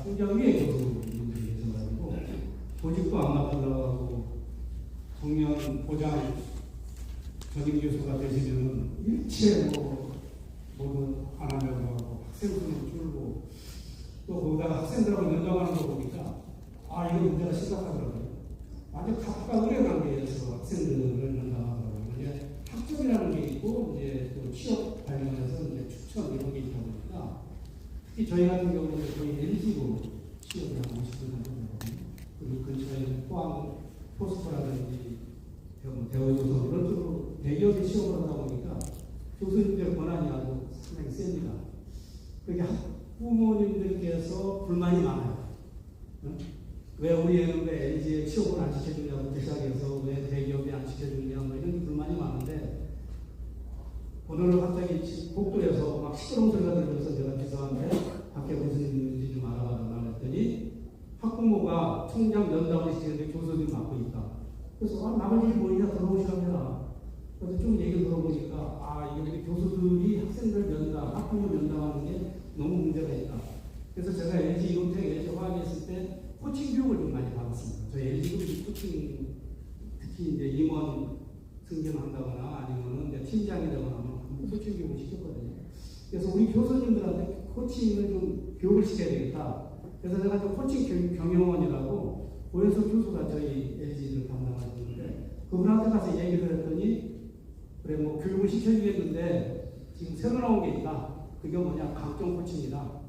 총장 위에 교수님들이 계셔가지고 보직도 안 맡으려고 하고 정년 보장 전임 교수가 되시면 일체 뭐든 안 하려고 하고 학생 수는 줄고 또 거기다가 학생들하고 연장하는 거 보니까 이거 문제가 심각하더라고요. 아주 각각 의뢰관계에서 학생들을 연장하더라고요. 이제 학점이라는 게 있고 이제 또 취업 관련해서 이제 추천 이런 게 있다 보니까 특히 저희 같은 경우는 거의 LG로 취업을 하고 50분 하거든요. 그리고 근처에 포항 포스코라든지 대우조선 이런 쪽으로 대기업에 취업을 하다 보니까 교수님들의 권한이 아주 상당히 셉니다. 그게 부모님들께서 불만이 많아요. 응? 왜 우리 애는 왜 LG에 취업을 안 시켜주냐고 시작해서 왜 대기업에 안 시켜주냐 뭐 이런 불만이 많은데 오늘은 갑자기 복도에서 막 시끄러운 소리가 들려서 제가 죄송한데 밖에 무슨 일인지 좀 알아봐달라고 했더니 학부모가 총장 면담을 시키는데 교수님 맡고 있다. 그래서 남을 일이 뭐냐 들어오시랍니다. 그래서 좀 얘기 들어보니까 이게 교수들이 학생들 면담, 학부모 면담하는 게 너무 문제가 있다. 그래서 제가 LG 이온텍 LG 화학에 있을 때 코칭 교육을 좀 많이 받았습니다. 저희 LG 코칭 특히 이제 임원 승진한다거나 아니면은 이제 팀장이 되거나 하면 코칭 교육을 시켰거든요. 그래서 우리 교수님들한테 코칭을 좀 교육을 시켜야 되겠다. 그래서 제가 좀 코칭 경영원이라고 고현석 교수가 저희 LG를 담당하시는데 그분한테 가서 얘기를 했더니 그래 뭐 교육을 시켜주겠는데 지금 새로 나온 게 있다. 그게 뭐냐 강점 코칭이다.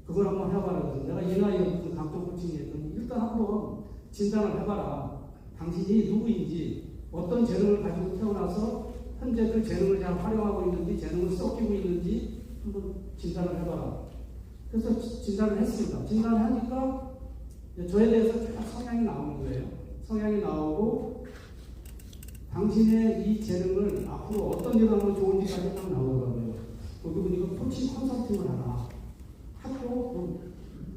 그걸 한번 해봐라. 그래서 내가 이 나이에 무슨 강점 코칭이 했더니 일단 한번 진단을 해봐라. 당신이 누구인지 어떤 재능을 가지고 태어나서 현재 그 재능을 잘 활용하고 있는지 재능을 썩히고 있는지 한번 진단을 해봐라. 그래서 진단을 했습니다. 진단을 하니까 저에 대해서 쭉 성향이 나오는 거예요. 성향이 나오고 당신의 이 재능을 앞으로 어떤 일을 하면 좋은지까지 딱 나오더라고요. 거기 보니까 코칭 컨설팅을 하나. 학교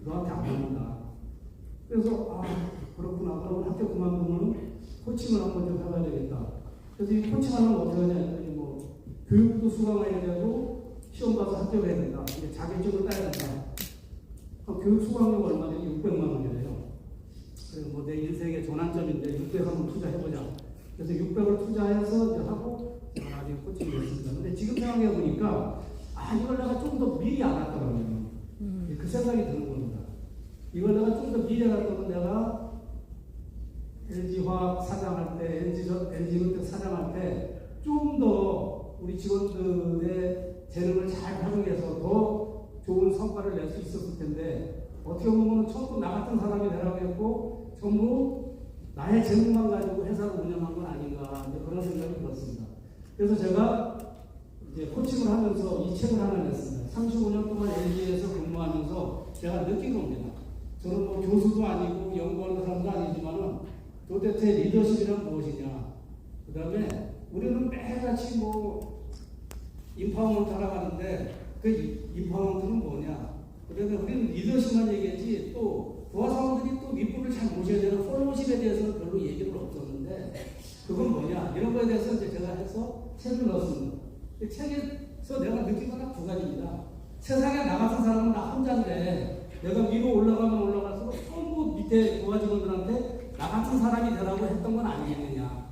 너한테 안 맞는다. 그래서 그렇구나. 그러면 학교 그만두면 코칭을 한번 좀 해봐야 되겠다. 그래서 이 코칭하는 거 어떻게 하냐 했더니 교육도 수강해야 되고 시험 봐서 합격해야 된다. 이제 자격증을 따야 된다. 교육 수강료가 얼마냐면 600만 원이래요. 그래서 내 인생의 전환점인데 600 한번 투자해보자. 그래서 600을 투자해서 이제 하고 나중에 코칭을 했습니다. 근데 지금 생각해 보니까 이걸 내가 좀 더 미리 알았더라고요. 그 생각이 드는 겁니다. 이걸 내가 좀 더 미리 알았다면 내가 LG화학 사장할 때, LG그룹 사장할 때 좀 더 우리 직원들의 재능을 잘 활용해서 더 좋은 성과를 낼 수 있었을 텐데 어떻게 보면 전부 나 같은 사람이 되라고 했고 전부 나의 재능만 가지고 회사를 운영한 건 아닌가 그런 생각이 들었습니다. 그래서 제가 이제 코칭을 하면서 이 책을 하나 냈습니다. 35년 동안 LG에서 근무하면서 제가 느낀 겁니다. 저는 교수도 아니고 연구하는 사람도 아니지만은 도대체 리더십이란 무엇이냐. 그 다음에 우리는 매일같이 인파운트 하러 가는데 그 인파운트는 뭐냐. 그래서 우리는 리더십만 얘기했지 또 부하 사원들이 또 윗분을 잘 모셔야 되는 폴로십에 대해서는 별로 얘기를 없었는데 그건 뭐냐. 이런 거에 대해서 이제 제가 해서 책을 넣었습니다. 책에서 내가 느낀 건 딱 두 가지입니다. 세상에 나 같은 사람은 나 혼자인데 내가 위로 올라가면 올라갈수록 전부 밑에 부하 직원들한테 나 같은 사람이 되라고 했던 건 아니겠느냐.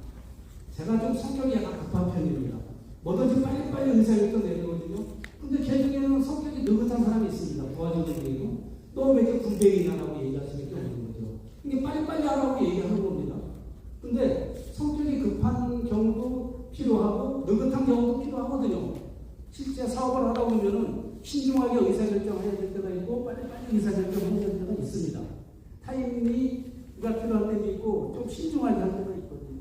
제가 좀 성격이 약간 급한 편입니다. 뭐든지 빨리빨리 의사결정 내리거든요. 근데 제 중에는 성격이 느긋한 사람이 있습니다. 부하 직원들이고 너 왜 이렇게 군대이냐라고 얘기할 수밖에 없는 거죠. 이게 빨리빨리 하라고 얘기하는 겁니다. 근데 성격이 급한 경우도 필요하고 느긋한 경우도 필요하거든요. 실제 사업을 하다 보면은 신중하게 의사결정을 해야 될 때가 있고 빨리빨리 의사결정을 해야 될 때가 있습니다. 타이밍이가 필요할 때도 있고 좀 신중하게 할 때가 있거든요.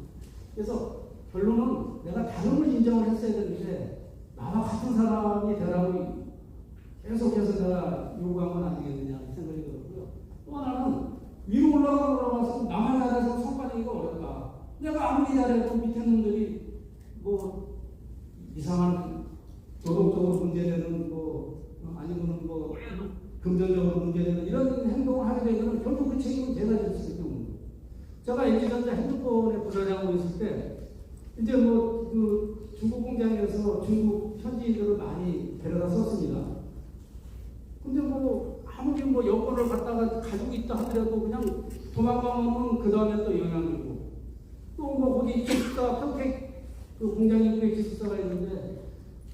그래서 결론은 내가 다른 걸 인정을 했어야 되는데 나와 같은 사람이 되라고 계속해서 내가 요구한 건 아니겠느냐 생각이 들었고요. 또 하나는 위로 올라가서 나만 잘해서 성과내기가 어렵다. 내가 아무리 잘해도 밑에 놈들이 이상한 도덕적으로 문제되는 아니면 금전적으로 문제되는 이런 행동을 하게 되면 결국 그 책임은 제가 질 수밖에 없는 거예요. 제가 LG전자 핸드폰에 부사장하고 있을 때 이제 그 중국 공장에서 중국 현지인들을 많이 데려다 썼습니다. 근데 아무리 뭐 여권을 갖다가 가지고 있다 하더라도 그냥 도망가면 그 다음에 또 영향을 주고 또 뭐 거기 기숙사 평택 그 공장 입구에 기숙사가 있는데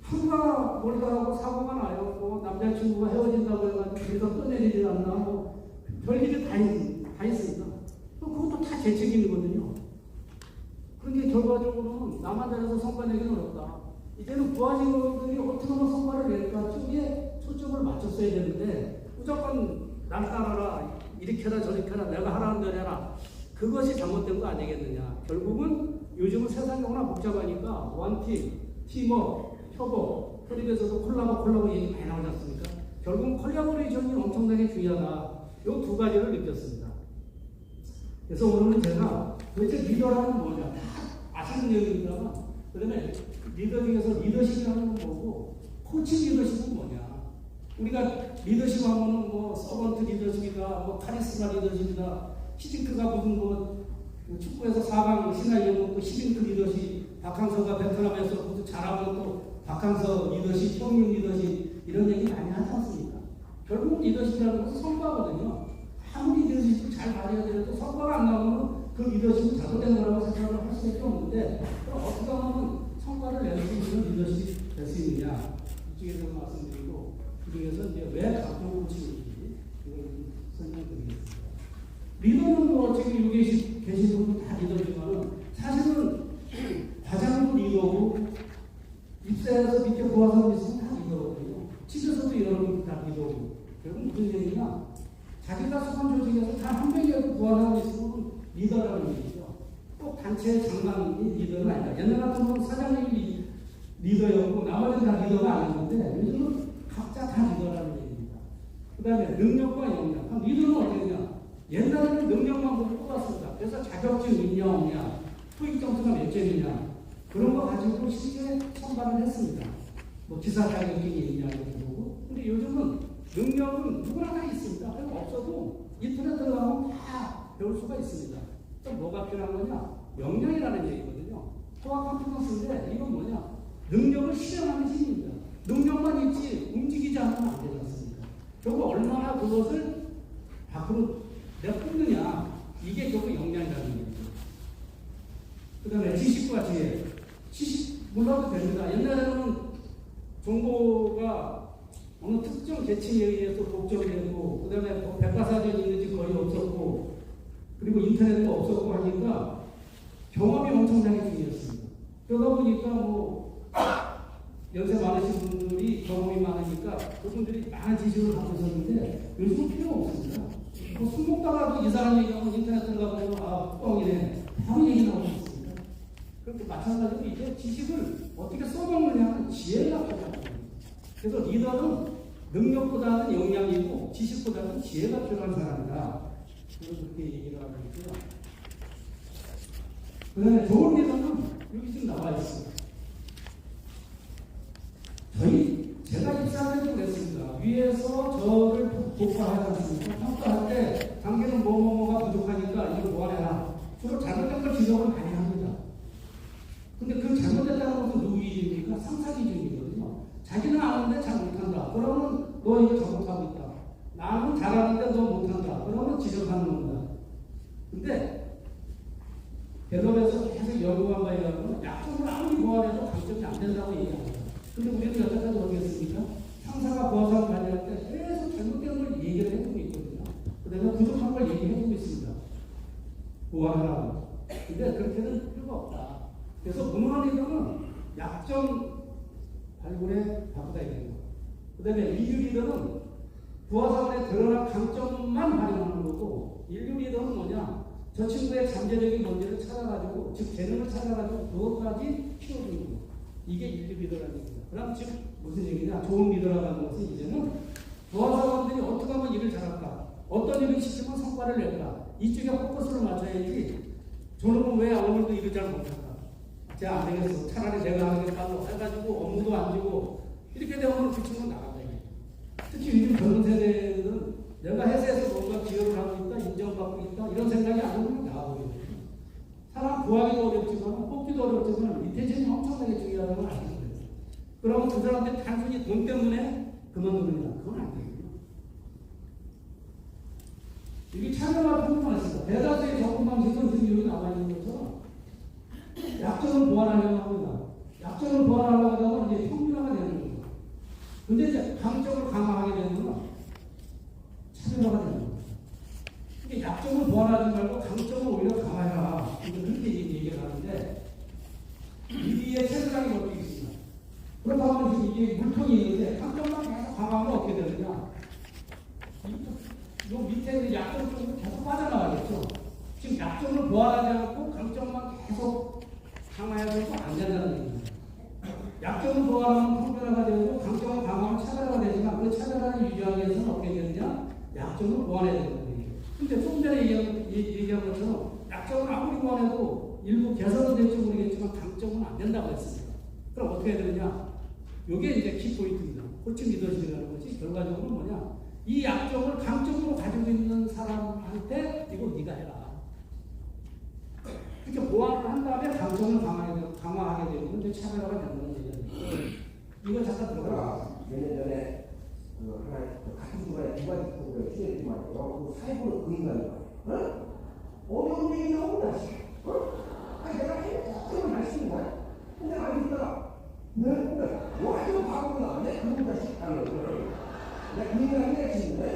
하루가 멀다 하고 사고가 나요. 뭐 남자친구가 헤어진다고 해가지고 그래서 떠내리지 않나 뭐 별일이 다 있습니다. 그것도 다 제 책임이거든요. 그런데 결과적으로는 남한 자리에서 성과 내기는 어렵다. 이제는 부하직원들이 어떻게 하면 성과를 낼까 쪽에 초점을 맞췄어야 되는데 무조건 날 따라라 이렇게라 저렇게라 내가 하라는 대로 해라. 그것이 잘못된 거 아니겠느냐. 결국은 요즘은 세상이 워낙 복잡하니까 원팀, 팀워크, 협업, 텔레비에서도 콜라보 얘기 많이 나오지 않습니까? 결국은 콜라보레이션이 엄청나게 중요하다. 이 두 가지를 느꼈습니다. 그래서 오늘은 제가 도대체 리더라는 뭐냐 다 아시는 내용입니다만 그다음에 리더 중에서 리더십이라는 건 뭐고 코칭 리더십은 뭐냐. 우리가 리더십 하면은 뭐 서번트 리더십이다, 뭐 카리스마 리더십이다, 히딩크가 무슨 뭐 축구에서 4강 신화이고 또 히딩크 리더십, 박항서가 베트남에서 무슨 잘하면 또 박항서 리더십, 형님 리더십 이런 얘기 많이 하지 않습니까? 결국 리더십이라는 것은 성과거든요. 아무리 리더십을 잘 가져야 되는데 성과가 안 나오면 그 리더십은 잘못된 거라고 생각을 할 수밖에 없는데 그럼 어떻게 하면 성과를 낼 수 있는 리더십이 될 수 있느냐 이쪽에서 말씀드리고 그중에서 이제 왜 각종 코칭인지 이걸 설명드리겠습니다. 리더는 뭐 지금 여기 계신 분들 다 리더지만은 사실은 과장도 리더고 입사해서 밑에 부하사람 있으면 다 리더거든요. 집에서도 여러분 다 리더고 결국 무슨 얘기냐 자기가 속한 조직에서 단 한 명이라도 부하사람 있으면 리더라는 얘기죠. 꼭 단체의 장관이 리더는 아니다. 옛날 같으면 사장님이 리더였고 나머지는 다 리더가 아니었는데 요즘은 각자 다 리더라는 얘기입니다. 그 다음에 능력과 역량. 그럼 리더는 어떻게 되냐? 옛날에는 능력만 보고 뽑았습니다. 그래서 자격증 있냐 없냐, 토익 점수가 몇 점이냐 그런 거 가지고 쉽게 선발을 했습니다. 뭐 기사 자격증이 있냐 이렇게 보고. 근데 요즘은 능력은 누구나 다 있습니다. 그리고 없어도 인터넷 들어가면 다 배울 수가 있습니다. 또 뭐가 필요한 거냐? 역량이라는 얘기거든요. 통합 컴퓨터스인데 이건 뭐냐? 능력을 실현하는 힘입니다. 능력만 있지 움직이지 않으면 안 되지 않습니까? 결국 얼마나 그것을 밖으로 내가 뽑느냐 이게 결국 역량이라는 얘기죠. 그 다음에 지식과 지혜. 지식 몰라도 됩니다. 옛날에는 정보가 어느 특정 계층에 의해서 복잡되고 그 다음에 백과사전이 있는지 거의 없었고 그리고 인터넷도 없었고 하니까 경험이 엄청나게 중요했습니다. 그러다 보니까 뭐 연세 많으신 분들이 경험이 많으니까 그분들이 많은 지식을 갖고 있었는데 요즘은 필요 없습니다. 뭐 술 먹다가도 이 사람 얘기하면 인터넷 들어가보면 아 뻥이네 바로 얘기 나오고 있습니다. 그렇게 마찬가지로 이제 지식을 어떻게 써먹느냐는 지혜가 필요합니다. 그래서 리더는 능력보다는 역량이고 지식보다는 지혜가 필요한 사람이다. 그렇게 얘기를 하고 있고요. 그 다음에 좋은 리더는 여기 지금 나와 있습니다. 제가 입사할 때도 그랬습니다. 위에서 저를 고파하지 않습니까? 평가할 때 당신은 뭐가 부족하니까 이걸 모아내라. 주로 잘못된 걸 지적을 많이 합니다. 근데 그 잘못됐다는 것은 누구 기준입니까? 상사 기준이거든요. 자기는 아는데 잘 못한다. 그러면 너 이거 잘못하고 있다. 나는 잘하는데 너 못한다. 그러면 지적하는 겁니다. 근데 대법에서 계속 연구한 바에 의하면 약점을 아무리 모아내도 강점이 안 된다고 얘기합니다. 근데 우리는 여태까지 어떻겠습니까? 상사가 부하사람 관리할 때 계속 잘못된 걸 얘기를 해주고 있거든요. 그 다음에 부족한 걸 얘기해주고 있습니다. 보완하라고. 근데 그렇게는 필요가 없다. 그래서 무능한 리더는 약점 발굴에 바꾸다 되는 거예요. 그 다음에 인류 리더는 부하사원에 드러난 강점만 활용하는 거고, 인류 리더는 뭐냐? 저 친구의 잠재적인 문제를 찾아가지고, 즉 재능을 찾아가지고 그것까지 키워주는 거예요. 이게 인류 리더라는 얘기입니다. 그럼 지금 무슨 얘기냐? 좋은 리더라고 하는 것은 이제는 부하사원들이 어떻게 하면 일을 잘할까? 어떤 일을 시키면 성과를 낼까? 이쪽에 포커스를 맞춰야지. 저놈은 왜 오늘도 일을 잘 못할까? 제가 안 되겠어. 차라리 내가 하겠다고 해가지고 업무도 안 주고 이렇게 되면 그 친구는 나간다. 특히 요즘 젊은 세대는 내가 회사에서 뭔가 기여를 하고 있다, 인정받고 있다 이런 생각이 안 오면 나가버려요. 사람 구하기도 어렵지만 뽑기도 어렵지만 리텐션이 엄청나게 중요하다는 걸 알고 있어요. 그러면 그 사람들이 단순히 돈 때문에 그만두느냐? 그건 안 되거든요. 이게 차별화 통보만 했습니다. 대다수의 접근 방식은 지금 여기 나와 있는 것처럼 약점을 보완하려고 합니다. 약점을 보완하려고 하다가 이제 평준화가 되는 거죠. 근데 이제 강점을 강화하게 되면 차별화가 되는 거죠. 그러니까 약점을 보완하지 말고 강점을 오히려 강화해라. 그렇게 얘기를 하는데 이 위에 체계장이 어떻게 있습니다. 그렇다면 지금 이게 물통이 있는데 강점만 계속 강화하면 어떻게 되느냐. 이 밑에 약점 쪽으로 계속 빠져나가겠죠. 지금 약점을 보완하지 않고 강점만 계속 강화해야 되고 안 된다는 얘기입니다. 약점을 보완하면 평준화가 되고 강점을 강화하면 차별화가 되지만 그 차별화를 유지하기 위해서는 어떻게 되느냐? 약점을 보완해야 된다는 얘기예요. 근데 좀 전에 얘기한 것처럼 약점을 아무리 보완해도 일부 개선은 될지 모르겠지만 강점은 안 된다고 했습니다. 그럼 어떻게 해야 되느냐? 이게 이제 키포인트입니다. 코칭 리더십이라는 것이 결과적으로 뭐냐? 이 약점을 강점으로 가지고 있는 사람한테 이거 네가 해라. 이렇게 보완을 한 다음에 강점을 강화하게 되면 이제 차별화가 된다는 얘기입니다. 이거 잠깐 들어가. 몇 년 전에 같은 주간에 두 가지 프로그램 출연했지만 그 사회보는 그 인간이야. 어려운 얘기 나오고 다시. 아니 내가 해명을 할 수 있는 거야? 근데 안 듣다가 뭐 하여튼 바보구나. 내 그놈 다시 하는 거야. 내가 그 인간이 내가 지는데